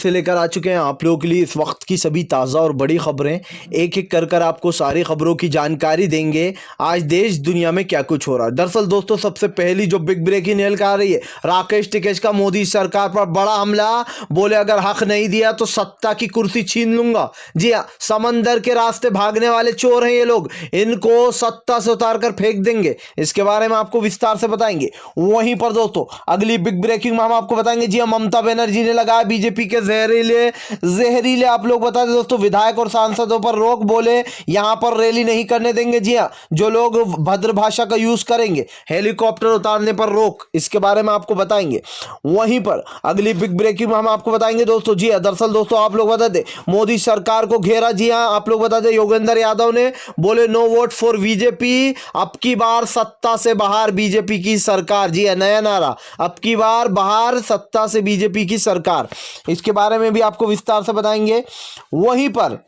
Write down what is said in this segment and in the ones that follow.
से लेकर आ चुके हैं आप लोगों के लिए इस वक्त की सभी ताज़ा और बड़ी खबरें। एक एक कर आपको सारी खबरों की जानकारी देंगे। आज देश दुनिया में क्या कुछ हो रहा है। दरअसल दोस्तों, सबसे पहली जो बिग ब्रेकिंग न्यूज़ आ रही है, राकेश टिकैत का मोदी सरकार पर बड़ा हमला। बोले अगर हक नहीं दिया तो सत्ता की कुर्सी छीन लूंगा। जी हाँ, समंदर के रास्ते भागने वाले चोर हैं ये लोग, इनको सत्ता से उतार कर फेंक देंगे। इसके बारे में आपको विस्तार से बताएंगे। वहीं पर दोस्तों, अगली बिग ब्रेकिंग में हम आपको बताएंगे। जी हाँ, ममता बनर्जी ने लगाया बीजेपी के जहरीले आप लोग बता दें दोस्तों, विधायक और सांसदों पर रोक। बोले यहां पर रैली नहीं करने देंगे। जी हां, जो लोग भद्र भाषा का यूज करेंगे, हेलीकॉप्टर उतारने पर रोक। इसके बारे में आपको बताएंगे। वहीं पर अगली बिग ब्रेकिंग में हम आपको बताएंगे दोस्तों। जी हां, दरअसल दोस्तों आप लोग बता दें, मोदी सरकार को घेरा। जी हां, आप लोग बता दें, योगेंद्र यादव ने बोले नो वोट फॉर बीजेपी, अब की बार सत्ता से बाहर बीजेपी की सरकार। जी हां, नया नारा, अब की बार बाहर सत्ता से बीजेपी की सरकार। इसके बारे में भी आपको विस्तार से बताएंगे। वहीं पर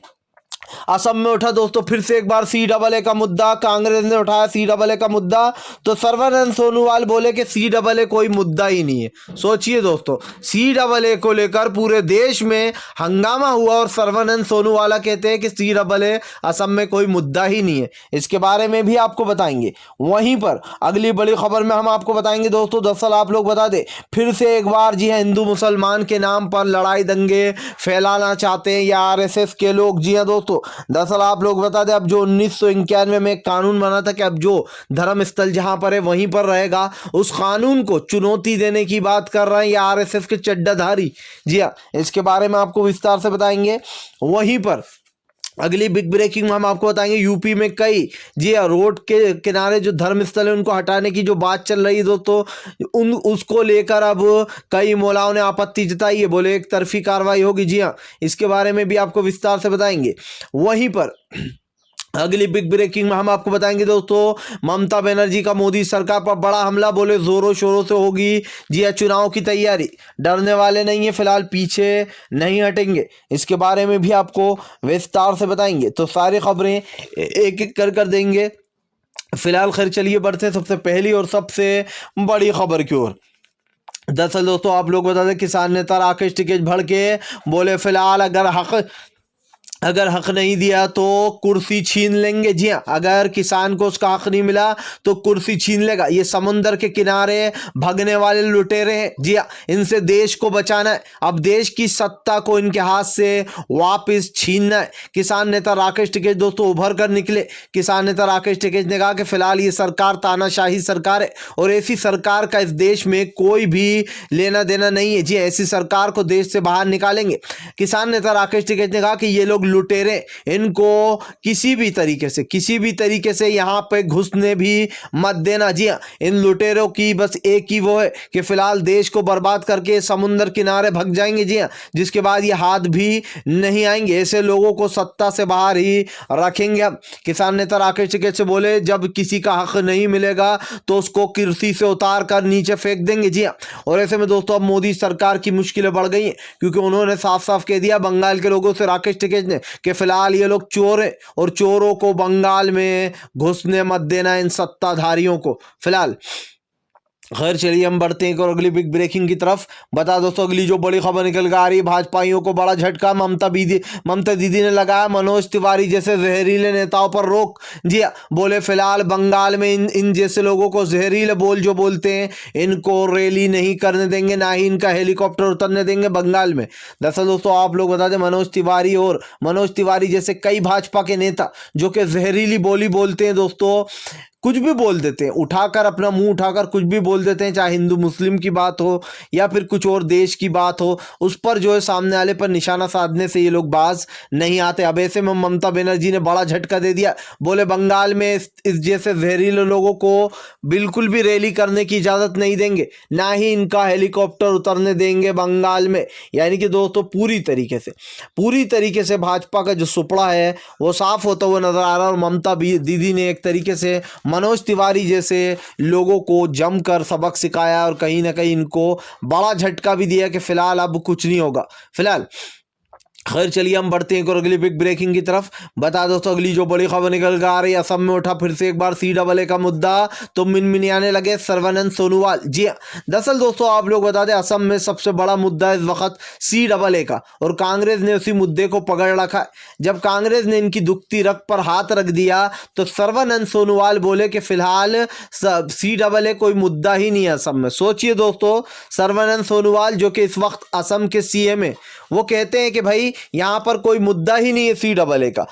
असम में उठा दोस्तों फिर से एक बार CAA का मुद्दा, कांग्रेस ने उठाया CAA का मुद्दा। तो सर्बानंद सोनोवाल बोले कि CAA कोई मुद्दा ही नहीं है। सोचिए दोस्तों, CAA को लेकर पूरे देश में हंगामा हुआ और सर्बानंद सोनोवाल कहते हैं कि CAA असम में कोई मुद्दा ही नहीं है। इसके बारे में भी आपको बताएंगे। वहीं पर अगली बड़ी खबर में हम आपको बताएंगे दोस्तों। दरअसल आप लोग बता दें, फिर से एक बार जी हाँ, हिंदू मुसलमान के नाम पर लड़ाई दंगे फैलाना चाहते हैं या RSS के लोग। जी हाँ दोस्तों, दरअसल आप लोग बता दें, अब जो 1991 में एक कानून बना था कि अब जो धर्म स्थल जहां पर है वहीं पर रहेगा, उस कानून को चुनौती देने की बात कर रहे हैं ये RSS के चड्डाधारी। जी हाँ, इसके बारे में आपको विस्तार से बताएंगे। वहीं पर अगली बिग ब्रेकिंग में हम आपको बताएंगे, यूपी में कई जी हाँ, रोड के किनारे जो धर्म स्थल है उनको हटाने की जो बात चल रही है दोस्तों, उसको लेकर अब कई मौलाओं ने आपत्ति जताई है। बोले एक तरफी कार्रवाई होगी। जी हाँ, इसके बारे में भी आपको विस्तार से बताएंगे। वहीं पर अगली बिग ब्रेकिंग में हम आपको बताएंगे दोस्तों, ममता बनर्जी का मोदी सरकार पर बड़ा हमला। बोले जोरों शोरों से होगी जी हाँ चुनाव की तैयारी, डरने वाले नहीं है, फिलहाल पीछे नहीं हटेंगे। इसके बारे में भी आपको विस्तार से बताएंगे। तो सारी खबरें एक एक कर देंगे। फिलहाल खैर चलिए बढ़ते हैं सबसे पहली और सबसे बड़ी खबर की ओर। दरअसल दोस्तों आप लोग बता दें, किसान नेता राकेश टिकैत भड़के। बोले फिलहाल अगर हक नहीं दिया तो कुर्सी छीन लेंगे। जी हाँ, अगर किसान को उसका हक नहीं मिला तो कुर्सी छीन लेगा। ये समुंदर के किनारे भगने वाले लुटेरे हैं। जी हाँ, इनसे देश को बचाना है। अब देश की सत्ता को इनके हाथ से वापस छीनना है। किसान नेता राकेश टिकैत दोस्तों उभर कर निकले। किसान नेता राकेश टिकैत ने कहा कि फिलहाल ये सरकार तानाशाही सरकार है और ऐसी सरकार का इस देश में कोई भी लेना देना नहीं है। जी, ऐसी सरकार को देश से बाहर निकालेंगे। किसान नेता राकेश टिकैत ने कहा कि ये लोग लुटेरे, इनको किसी भी तरीके से यहां पे घुसने भी मत देना। जी हाँ, इन लुटेरों की बस एक ही वो है कि फिलहाल देश को बर्बाद करके समुद्र किनारे भग जाएंगे। जी हाँ, जिसके बाद ये हाथ भी नहीं आएंगे। ऐसे लोगों को सत्ता से बाहर ही रखेंगे हम। किसान नेता राकेश टिकैत से बोले जब किसी का हक नहीं मिलेगा तो उसको कुर्सी से उतार कर नीचे फेंक देंगे। जी हाँ, और ऐसे में दोस्तों अब मोदी सरकार की मुश्किलें बढ़ गई हैं, क्योंकि उन्होंने साफ साफ कह दिया बंगाल के लोगों से, राकेश टिकैत ने, कि फिलहाल ये लोग चोर हैं और चोरों को बंगाल में घुसने मत देना, इन सत्ताधारियों को फिलहाल। खैर चलिए हम बढ़ते हैं और अगली बिग ब्रेकिंग की तरफ। बता दोस्तों अगली जो बड़ी खबर निकल कर आ रही है, भाजपाइयों को बड़ा झटका। ममता दीदी ने लगाया मनोज तिवारी जैसे जहरीले नेताओं पर रोक। जी हाँ, बोले फिलहाल बंगाल में इन जैसे लोगों को जहरीले बोल जो बोलते हैं, इनको रैली नहीं करने देंगे, ना ही इनका हेलीकॉप्टर उतरने देंगे बंगाल में। दरअसल दोस्तों आप लोग बता दें, मनोज तिवारी जैसे कई भाजपा के नेता जो कि जहरीली बोली बोलते हैं दोस्तों, कुछ भी बोल देते हैं, उठाकर अपना मुंह उठाकर कुछ भी बोल देते हैं, चाहे हिंदू मुस्लिम की बात हो या फिर कुछ और देश की बात हो, उस पर जो है सामने वाले पर निशाना साधने से ये लोग बाज नहीं आते। अब ऐसे में ममता बनर्जी ने बड़ा झटका दे दिया। बोले बंगाल में इस जैसे जहरीले लोगों को बिल्कुल भी रैली करने की इजाज़त नहीं देंगे, ना ही इनका हेलीकॉप्टर उतरने देंगे बंगाल में। यानी कि दोस्तों पूरी तरीके से भाजपा का जो सुपड़ा है वो साफ होता हुआ नजर आ रहा है। और ममता दीदी ने एक तरीके से मनोज तिवारी जैसे लोगों को जमकर सबक सिखाया और कहीं ना कहीं इनको बड़ा झटका भी दिया कि फिलहाल अब कुछ नहीं होगा। फिलहाल खैर चलिए हम बढ़ते हैं और अगली बिग ब्रेकिंग की तरफ। बता दोस्तों अगली जो बड़ी खबर निकल कर आ रही है, असम में उठा फिर से एक बार CAA का मुद्दा, तो मिनमिनाने लगे सर्बानंद सोनोवाल। जी हाँ, दरअसल दोस्तों आप लोग बता दें असम में सबसे बड़ा मुद्दा इस वक्त CAA का, और कांग्रेस ने उसी मुद्दे को पकड़ रखा है। जब कांग्रेस ने इनकी दुखती रग पर हाथ रख दिया तो सर्बानंद सोनोवाल बोले कि फिलहाल CAA कोई मुद्दा ही नहीं है असम में। सोचिए दोस्तों, सर्बानंद सोनोवाल जो कि इस वक्त असम के CM है, वो कहते हैं कि भाई यहाँ पर कोई मुद्दा ही नहीं है CAA का।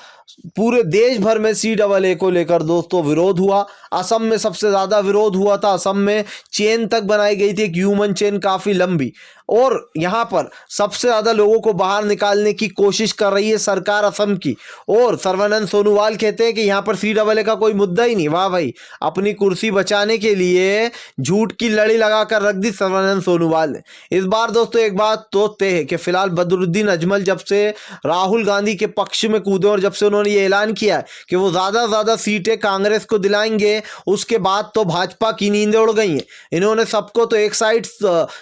पूरे देश भर में CAA को लेकर दोस्तों विरोध हुआ। असम में सबसे ज्यादा विरोध हुआ था। असम में चेन तक बनाई गई थी, एक ह्यूमन चेन काफी लंबी, और यहाँ पर सबसे ज्यादा लोगों को बाहर निकालने की कोशिश कर रही है सरकार असम की। और सर्बानंद सोनोवाल कहते हैं कि यहाँ पर CAA का कोई मुद्दा ही नहीं। वाह भाई, अपनी कुर्सी बचाने के लिए झूठ की लड़ी लगाकर रख दी सर्बानंद सोनोवाल ने। इस बार दोस्तों एक बात तो तय है कि फिलहाल बदरुद्दीन अजमल जब से राहुल गांधी के पक्ष में कूदे और जब से उन्होंने ये ऐलान किया कि वो ज्यादा सीटें कांग्रेस को दिलाएंगे, उसके बाद तो भाजपा की नींदें उड़ गई हैं। इन्होंने सबको तो एक साइड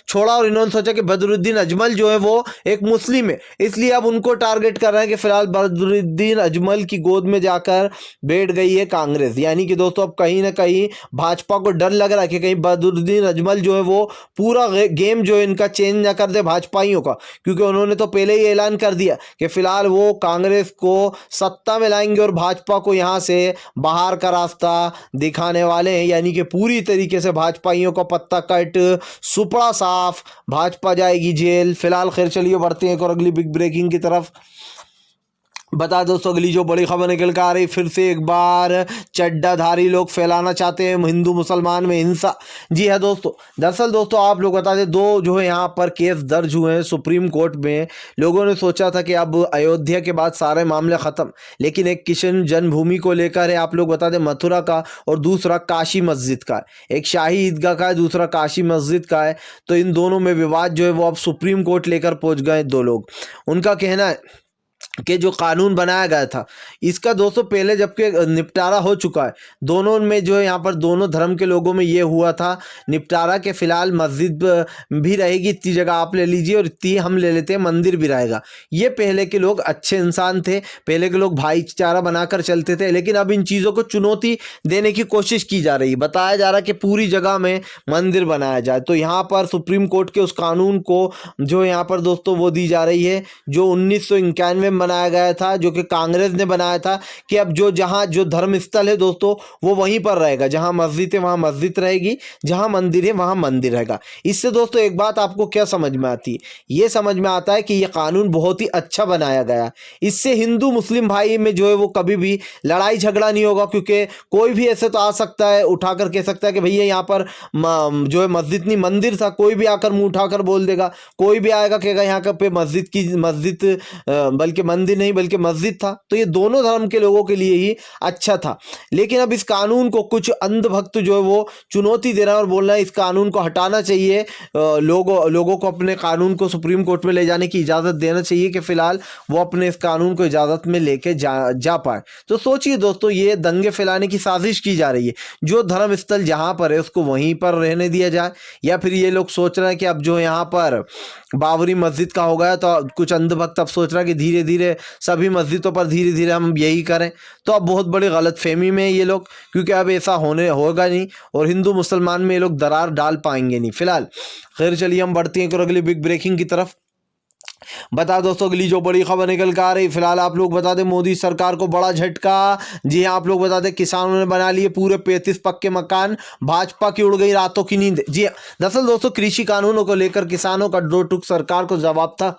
छोड़ा और इन्होंने सोचा कि बदरुद्दीन अजमल जो है वो एक मुस्लिम है, इसलिए अब उनको टारगेट कर रहे हैं कि फिलहाल बदरुद्दीन अजमल की गोद में जाकर बैठ गई है कांग्रेस। यानी कि दोस्तों अब कहीं ना कहीं भाजपा को डर लग रहा है कि कहीं बदरुद्दीन अजमल जो है वो पूरा गेम जो है इनका चेंज ना कर दे भाजपाइयों का, क्योंकि उन्होंने तो पहले ही ऐलान कर दिया कि फिलहाल वो कांग्रेस को सत्ता में लाएंगे और भाजपा को यहाँ से बाहर का रास्ता दिखाने वाले हैं। यानी कि पूरी तरीके से भाजपाइयों का पत्ता कट, सुपड़ा साफ, भाजपा जाएगी जेल। फिलहाल खैर चलिए बढ़ते हैं और अगली बिग ब्रेकिंग की तरफ। बता दोस्तों अगली जो बड़ी खबर निकल कर आ रही, फिर से एक बार चड्डाधारी लोग फैलाना चाहते हैं हिंदू मुसलमान में हिंसा। जी है दोस्तों, दरअसल दोस्तों आप लोग बता दें, दो जो है यहाँ पर केस दर्ज हुए हैं सुप्रीम कोर्ट में। लोगों ने सोचा था कि अब अयोध्या के बाद सारे मामले ख़त्म, लेकिन एक कृष्ण जन्मभूमि को लेकर है, आप लोग बता दें मथुरा का, और दूसरा काशी मस्जिद का है। एक शाही ईदगाह का है, दूसरा काशी मस्जिद का है। तो इन दोनों में विवाद जो है वो अब सुप्रीम कोर्ट लेकर पहुँच गए दो लोग। उनका कहना है कि जो कानून बनाया गया था इसका दोस्तों पहले जबकि निपटारा हो चुका है, दोनों में जो है यहाँ पर दोनों धर्म के लोगों में ये हुआ था निपटारा के फिलहाल मस्जिद भी रहेगी, इतनी जगह आप ले लीजिए और इतनी हम ले लेते हैं, मंदिर भी रहेगा। ये पहले के लोग अच्छे इंसान थे, पहले के लोग भाईचारा बनाकर चलते थे, लेकिन अब इन चीज़ों को चुनौती देने की कोशिश की जा रही है। बताया जा रहा है कि पूरी जगह में मंदिर बनाया जाए। तो यहाँ पर सुप्रीम कोर्ट के उस कानून को जो यहाँ पर दोस्तों वो दी जा रही है जो 1991 में बनाया गया था, जो कि कांग्रेस ने बनाया था, कि अब जो जहां जो धर्म स्थल है दोस्तों वो वहीं पर रहेगा, जहां मस्जिद है वहां मस्जिद रहेगी, जहां मंदिर है वहां मंदिर रहेगा। इससे दोस्तों एक बात आपको क्या समझ में आती है? ये समझ में आता है कि ये कानून बहुत ही अच्छा बनाया गया। इससे हिंदू मुस्लिम भाई में जो है वो कभी भी लड़ाई झगड़ा नहीं होगा, क्योंकि कोई भी ऐसे तो आ सकता है उठाकर कह सकता है कि भैया यहाँ पर जो है मस्जिद नहीं मंदिर था, कोई भी आकर मुंह उठाकर बोल देगा, कोई भी आएगा कहेगा यहाँ पे मस्जिद बल्कि मंदिर नहीं बल्कि मस्जिद था। तो ये दोनों धर्म के लोगों के लिए ही अच्छा था। लेकिन अब इस कानून को कुछ अंधभक्त जो है वो चुनौती दे रहा है और बोल रहा है इस कानून को हटाना चाहिए, लोगों को अपने कानून को सुप्रीम कोर्ट में ले जाने की इजाज़त देना चाहिए कि फिलहाल वो अपने इस कानून को इजाज़त में लेके जा पाए। तो सोचिए दोस्तों, ये दंगे फैलाने की साजिश की जा रही है। जो धर्म स्थल जहाँ पर है उसको वहीं पर रहने दिया जाए, या फिर ये लोग सोच रहे हैं कि अब जो यहाँ पर बाबरी मस्जिद का हो गया तो कुछ अंधभक्त अब सोच रहा है कि धीरे धीरे सभी मस्जिदों पर धीरे धीरे हम यही करें। तो अब बहुत बड़ी गलतफहमी में ये लोग, क्योंकि अब ऐसा होगा नहीं और हिंदू मुसलमान में ये लोग दरार डाल पाएंगे नहीं। फिलहाल खैर चलिए हम बढ़ते हैं अगली बिग ब्रेकिंग की तरफ। बता दोस्तों अगली जो बड़ी खबर निकल कर आ रही, फिलहाल आप लोग बता दें मोदी सरकार को बड़ा झटका। जी हाँ, आप लोग बता दें किसानों ने बना लिए पूरे 35 पक्के मकान, भाजपा की उड़ गई रातों की नींद। जी हाँ, दरअसल दोस्तों कृषि कानूनों को लेकर किसानों का दो टूक सरकार को जवाब था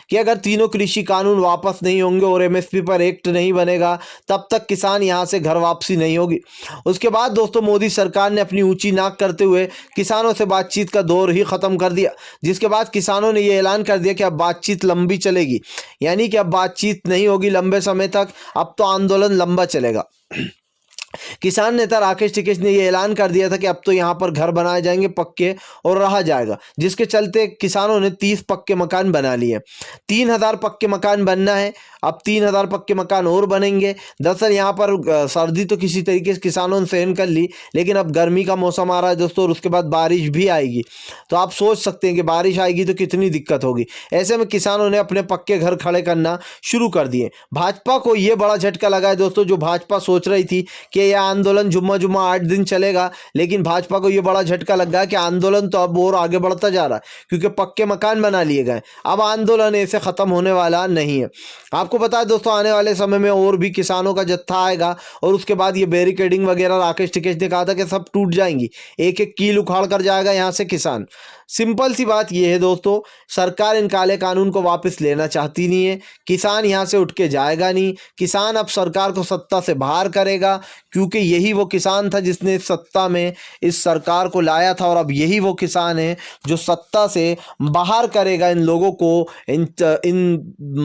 कि अगर तीनों कृषि कानून वापस नहीं होंगे और MSP पर एक्ट नहीं बनेगा तब तक किसान यहाँ से घर वापसी नहीं होगी। उसके बाद दोस्तों मोदी सरकार ने अपनी ऊंची नाक करते हुए किसानों से बातचीत का दौर ही खत्म कर दिया, जिसके बाद किसानों ने यह ऐलान कर दिया कि अब बातचीत लंबी चलेगी। यानी कि अब बातचीत नहीं होगी लंबे समय तक, अब तो आंदोलन लंबा चलेगा। किसान नेता राकेश टिकैत ने ये ऐलान कर दिया था कि अब तो यहाँ पर घर बनाए जाएंगे पक्के और रहा जाएगा, जिसके चलते किसानों ने 30 पक्के मकान बना लिए। 3000 पक्के मकान बनना है, अब 3000 पक्के मकान और बनेंगे। दरअसल यहाँ पर सर्दी तो किसी तरीके से किसानों ने सहन कर ली, लेकिन अब गर्मी का मौसम आ रहा है दोस्तों, और उसके बाद बारिश भी आएगी। तो आप सोच सकते हैं कि बारिश आएगी तो कितनी दिक्कत होगी। ऐसे में किसानों ने अपने पक्के घर खड़े करना शुरू कर दिए। भाजपा को ये बड़ा झटका लगा है दोस्तों, जो भाजपा सोच रही थी कि यह आंदोलन जुम्मा 8 दिन चलेगा, लेकिन भाजपा को यह बड़ा झटका लग गया कि आंदोलन तो अब और आगे बढ़ता जा रहा है, क्योंकि पक्के मकान बना लिए गए। अब आंदोलन ऐसे खत्म होने वाला नहीं है। आपको पता है दोस्तों, आने वाले समय में और भी किसानों का जत्था आएगा, और उसके बाद ये बैरिकेडिंग वगैरह राकेश टिकैत ने कहा था कि सब टूट जाएंगी, एक एक कील उखाड़ कर जाएगा यहाँ से किसान। सिंपल सी बात यह है दोस्तों, सरकार इन काले कानून को वापस लेना चाहती नहीं है। किसान यहाँ से उठ के जाएगा नहीं। किसान अब सरकार को सत्ता से बाहर करेगा, क्योंकि यही वो किसान था जिसने इस सत्ता में इस सरकार को लाया था, और अब यही वो किसान है जो सत्ता से बाहर करेगा इन लोगों को, इन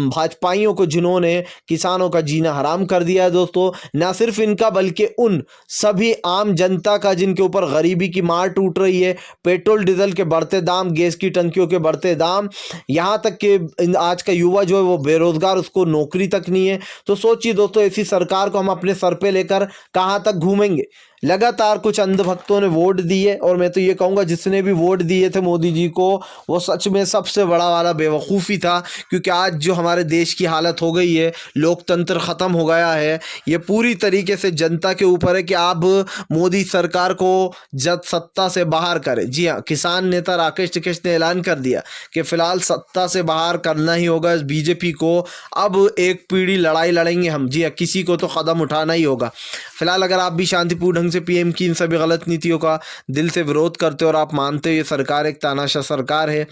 भाजपाइयों को जिन्होंने किसानों का जीना हराम कर दिया है दोस्तों। ना सिर्फ इनका बल्कि उन सभी आम जनता का जिनके ऊपर गरीबी की मार टूट रही है, पेट्रोल डीजल के बढ़ते दाम, गैस की टंकियों के बढ़ते दाम, यहाँ तक कि आज का युवा जो है वो बेरोजगार, उसको नौकरी तक नहीं है। तो सोचिए दोस्तों, ऐसी सरकार को हम अपने सर पे लेकर कहाँ तक घूमेंगे। लगातार कुछ अंधभक्तों ने वोट दिए, और मैं तो ये कहूँगा जिसने भी वोट दिए थे मोदी जी को, वो सच में सबसे बड़ा वाला बेवकूफ़ी था। क्योंकि आज जो हमारे देश की हालत हो गई है, लोकतंत्र ख़त्म हो गया है, ये पूरी तरीके से जनता के ऊपर है कि आप मोदी सरकार को जब सत्ता से बाहर करें। जी हाँ, किसान नेता राकेश टिकैत ने ऐलान कर दिया कि फ़िलहाल सत्ता से बाहर करना ही होगा इस बीजेपी को। अब एक पीढ़ी लड़ाई लड़ेंगे हम। जी हाँ, किसी को तो कदम उठाना ही होगा। फिलहाल अगर आप भी शांतिपूर्ण ढंग से पीएम की इन सभी गलत नीतियों का दिल से विरोध करते हो, और आप मानते हो ये सरकार एक तानाशाह सरकार है,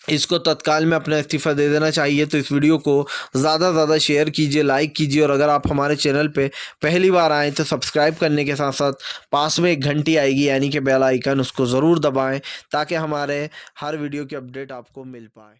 इसको तत्काल में अपना इस्तीफ़ा दे देना चाहिए, तो इस वीडियो को ज़्यादा से ज़्यादा शेयर कीजिए, लाइक कीजिए, और अगर आप हमारे चैनल पे पहली बार आएँ तो सब्सक्राइब करने के साथ साथ पास में एक घंटी आएगी यानी कि बेल आइकन, उसको ज़रूर दबाएं, ताकि हमारे हर वीडियो की अपडेट आपको मिल पाए।